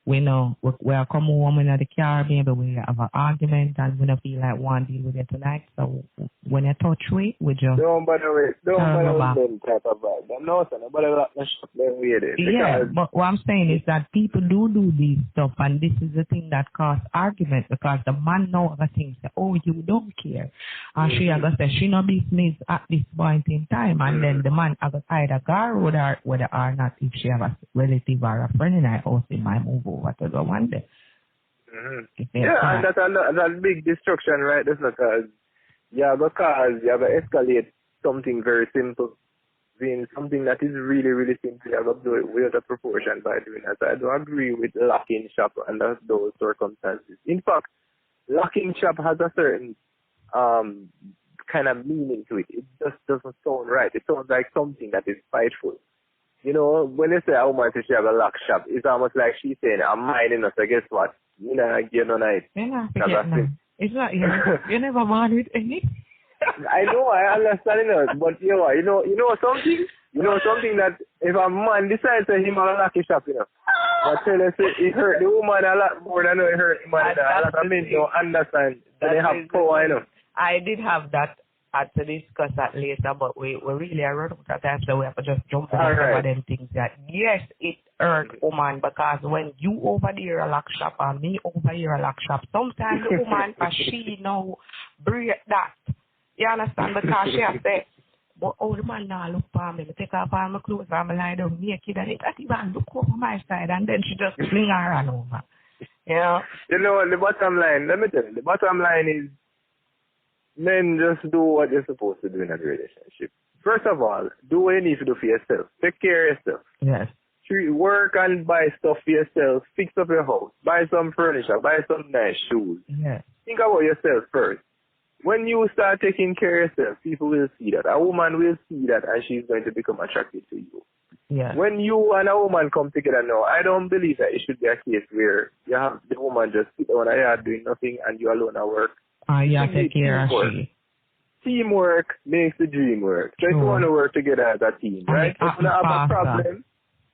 We know we are coming home in the car, maybe we have an argument and we don't feel like one deal with it tonight. So when you touch we just don't bother with them type of vibe. No, sir, nobody like the shop them with it. Yeah, but what I'm saying is that people do these stuff and this is the thing that causes argument because the man now other things say, oh, you don't care. And she say she no business at this point in time and then the man either go whether or not if she have a relative or a friend in her house in my move over to the one day. Mm-hmm. Yeah, and that's a big destruction, right? That's because you have to escalate something very simple, being something that is really, really simple. You have to do it without a proportion by doing that. So I don't agree with locking shop under those circumstances. In fact, locking shop has a certain kind of meaning to it. It just doesn't sound right. It sounds like something that is spiteful. When they say a woman says she have a lock shop, it's almost like she's saying, I'm minding us, so guess what? I get no night. It's not you never married any. I know, I understand, but you know something? You know something that if a man decides to him have a lucky shop, I tell you, it hurt the woman a lot more than it hurt the man. A lot of men don't understand. So they have power, I did have that to discuss that later, but we really are running out of time, so we have to just jump into some of them things that, yes, it hurt woman, because when you over there a lock shop and me over here a lock shop, sometimes the woman, she know, break that. You understand? Because she has said, but the man now look for me, take off all my clothes and I lie down naked and it not even look over my side and then she just fling her hand over. Yeah. The bottom line, let me tell you, the bottom line is men just do what you're supposed to do in a relationship. First of all, do what you need to do for yourself. Take care of yourself. Yes. Work and buy stuff for yourself. Fix up your house. Buy some furniture. Buy some nice shoes. Yes. Think about yourself first. When you start taking care of yourself, people will see that. A woman will see that and she's going to become attracted to you. Yeah. When you and a woman come together now, I don't believe that it should be a case where you have the woman just sit down at yard doing nothing and you alone at work. Yeah, take care of she. Teamwork makes the dream work. So if you want to work together as a team, right? If you have a problem,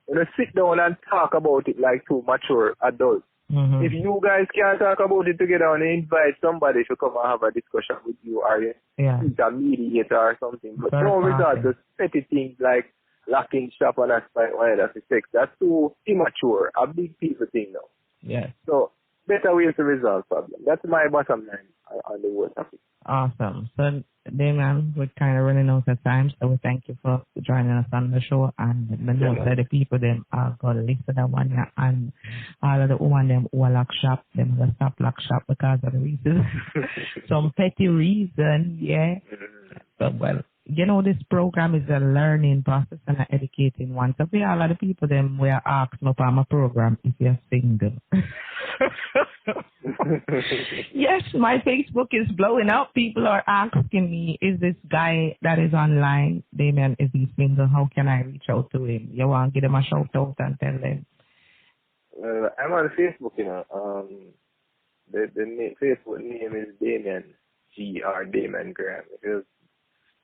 you sit down and talk about it like two mature adults. Mm-hmm. If you guys can't talk about it together and invite somebody to come and have a discussion with you or you need a mediator or something. But don't resort to petty things like locking shop and that's why that's the sex. That's too immature, a big people thing now. Yes. So better ways to resolve problems. That's my bottom line on the whole topic. Awesome. So, Damien, we're kind of running out of time, so we thank you for joining us on the show. And the note that the people them are going to listen to that one, and all of the women them who are lock shop, them going to stop lock shop because of the reasons. Some petty reason, yeah. But, well, you know, this program is a learning process and an educating one. So, for all of the people them we are asking up on my program if you're single. Yes, my Facebook is blowing up. People are asking me, is this guy that is online, Damien, is he single? How can I reach out to him? You want to give him a shout out and tell them? I'm on Facebook, you know. The Facebook name is Damien G or Damien Graham. If you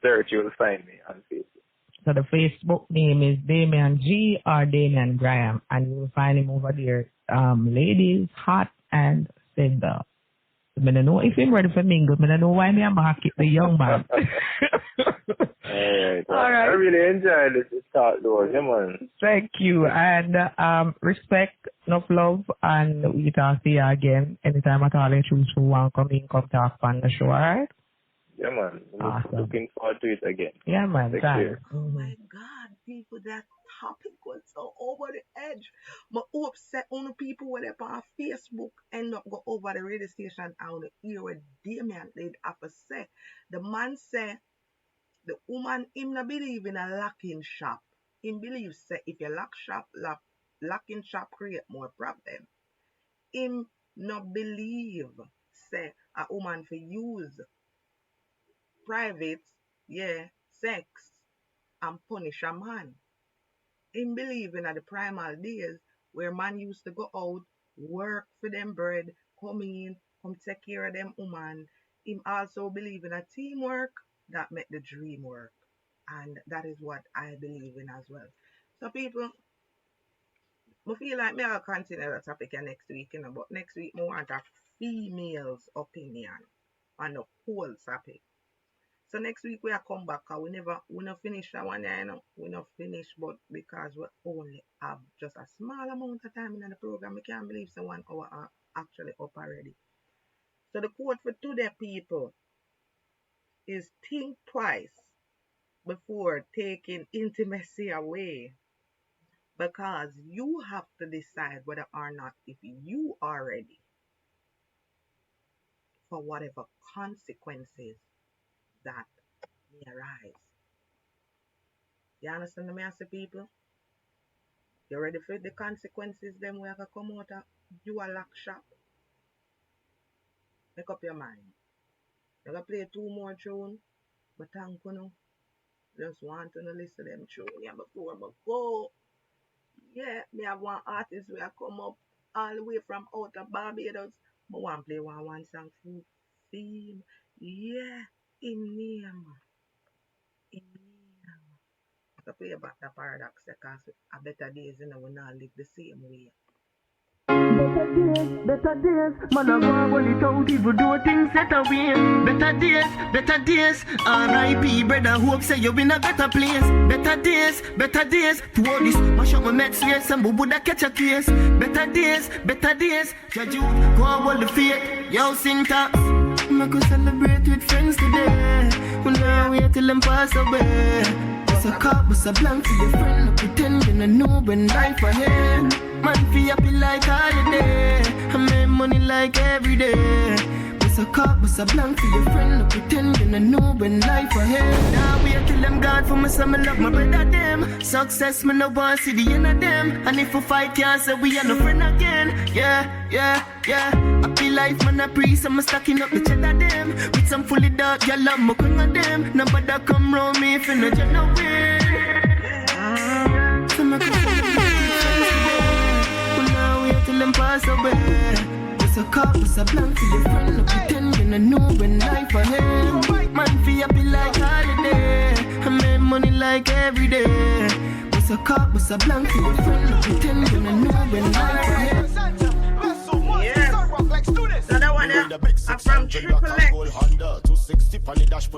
search, you will find me on Facebook. So the Facebook name is Damien G or Damien Graham, and you will find him over there. Ladies, hot and single. I don't know if I'm ready for mingle. I don't know why I'm market the young man. All right. I really enjoyed this talk, though. Come on. Thank you. And respect, enough love, and we talk to you again. Anytime at all you choose who want to come in, come talk on the show, all right? Yeah, man. Awesome. Looking forward to it again. Yeah, man. Thanks. Oh, my God, people, that topic was so over the edge. But upset on the people who are on Facebook end up go over the radio station and hear what Damien did have to say. The man said, the woman, him not believe in a locking shop. Him believe say, if you locking shop create more problem. Him not believe say, a woman for use private, sex, and punish a man. Him believe in the primal days where man used to go out, work for them bread, come in, come take care of them woman. Him also believe in a teamwork that make the dream work. And that is what I believe in as well. So people, I feel like I'll continue the topic next week, but next week I want a female's opinion on the whole topic. So next week we come back. We not finish that one, we not finish, but because we only have just a small amount of time in the program, we can't believe 1 hour are actually up already. So the quote for today, people, is think twice before taking intimacy away, because you have to decide whether or not if you are ready for whatever consequences that may arise. You understand me, I say, people? You ready for the consequences then we have to come out of you a lock shop? Make up your mind. You're going to play 2 more tunes, but thank you. Just want to listen to them tunes before I go. Yeah, me have one artist where I come up all the way from out of Barbados. I want to play one song for theme. Yeah. In name. I play about the paradox because a better days, we not live the same way. Better days, man, I go hold it out, even do things set away. Better days, R.I.P. brother, hope say you in a better place. Better days, to all this, mash up my meds, yes, and Buddha catch a case. Better days, judge you, go hold the faith, yo, syntax. I could celebrate with friends today. We now wait till them pass away. It's a cup, it's a blank for your friend. I pretend you don't know when life ahead. Man feel happy like holiday. I make money like every day. Bust a cock, bust a blank for your friend. No pretend you no know when life ahead. Now we kill them God for me, some love my brother them. Success me no want see the end of them. And if we fight can't say we are no friend again. Yeah. Happy life man a priest, I'm stacking up the cheddar them. With some fully dark, y'all love me king of them. Nobody come round me if you no get no win. So me can say but now we till them pass away. Bust a cock, bust a blank for your friend. No pretend you no know when life ahead. Man feel happy like holiday. I make money like every day. Bust a cock, bust a blank for your friend. No pretend you no know when life ahead. Another one I'm from Triple X. Artist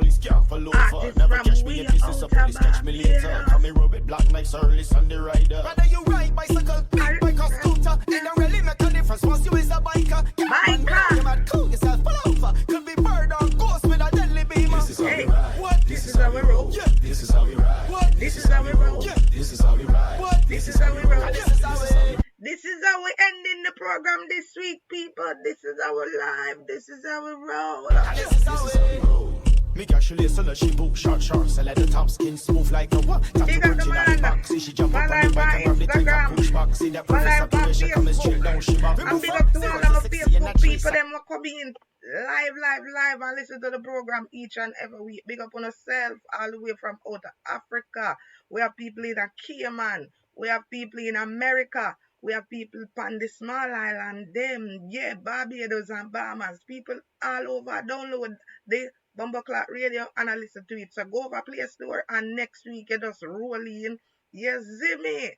from We Out me later. Come me rub it black nights early Sunday rider. Rather you ride bicycle, bike or scooter. It don't really make a difference once you is a biker. Biker. You might cool yourself pull over. Could be bird or ghost with a deadly beam. This is how we ride. What? This is how we roll. Yeah. This is how we ride. What? This is how we roll. Yeah. This is how we ride. What? This is how we roll. This is how we. This is how we ending the program this week, people. This is our live. This is how we roll. This is how we roll. Me casually so she book short, so let the top skin smooth like a what? Big up the man. See she jump up on the bike and grab the thing and push back. See that professor she coming straight down she back. And big up to all of the Facebook people them who come in live and listen to the program each and every week. Big up on yourself all the way from out of Africa. We have people in Cayman. We have people in America. We have people on the small island, Barbados and Bahamas. People all over. Download the Bumbleclot Radio and I listen to it. So go over Play Store and next week you just roll in. You see me?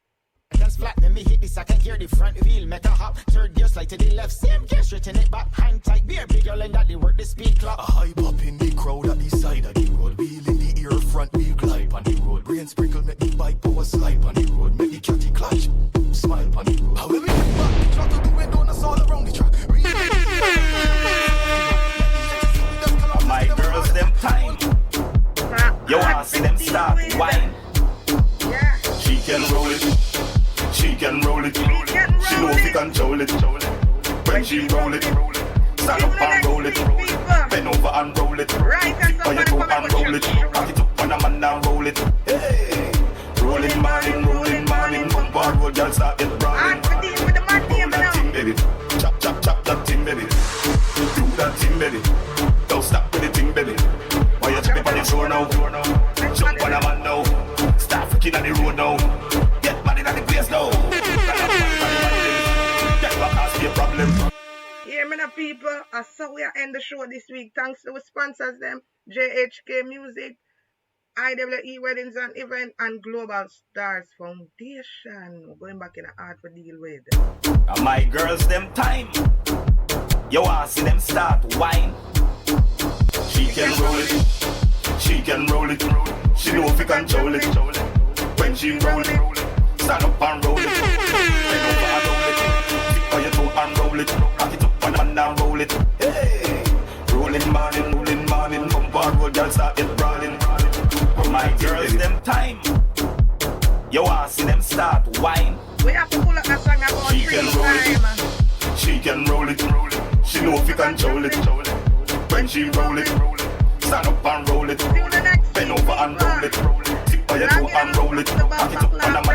Just flat, then me hit the second gear, the front wheel, make a hop. Third gear slide to the left, same gear, straighten it back, hang tight, be a big girl and that they work the speed clock. A high pop in the crowd at the side of the road, wheel in the ear, front wheel glide on the road. Brain sprinkle, make the bike power slide on the road, make the catty clutch, smile on the road. How will we bring back the truck to do it, donuts all around the track. My girls, them time. You wanna see them start wine? Yeah. She can roll it. She can roll it. She know if you control it. When she roll it, stand up and roll it. Bend over and roll it. Or you go and roll it. Pack it up on a man and roll it. Hey, rolling morning. Bumper road, y'all start get brawling. Roll that thing, baby. Chop that thing, baby. Do that thing, baby. Don't stop with the thing, baby. Why you chop it on the floor now? Jump on a man now. Start freaking on the road now. Get money in the place now. Get back and see a problem. Hear me now, people. I saw we end the show this week. Thanks to our sponsors them. JHK Music, IWE Weddings and Event, and Global Stars Foundation. We're going back in the art for deal with. And my girls, them time. You wanna see them start wine? She can roll it. She can roll it. She know if you control it. When she roll it, stand up and roll it. Bend over and roll it. Tip on your toe and roll it. Pack it up and roll it. Hey, rolling morning. Bumper road, y'all start get brawling. My girls, them time. You wanna see them start wine? We have to pull up a song about She can roll time. it. She can roll it. She know if you control it. When she roll it, stand up and roll it. Bend over and roll it. Tip on your toe and roll it. Pack it up and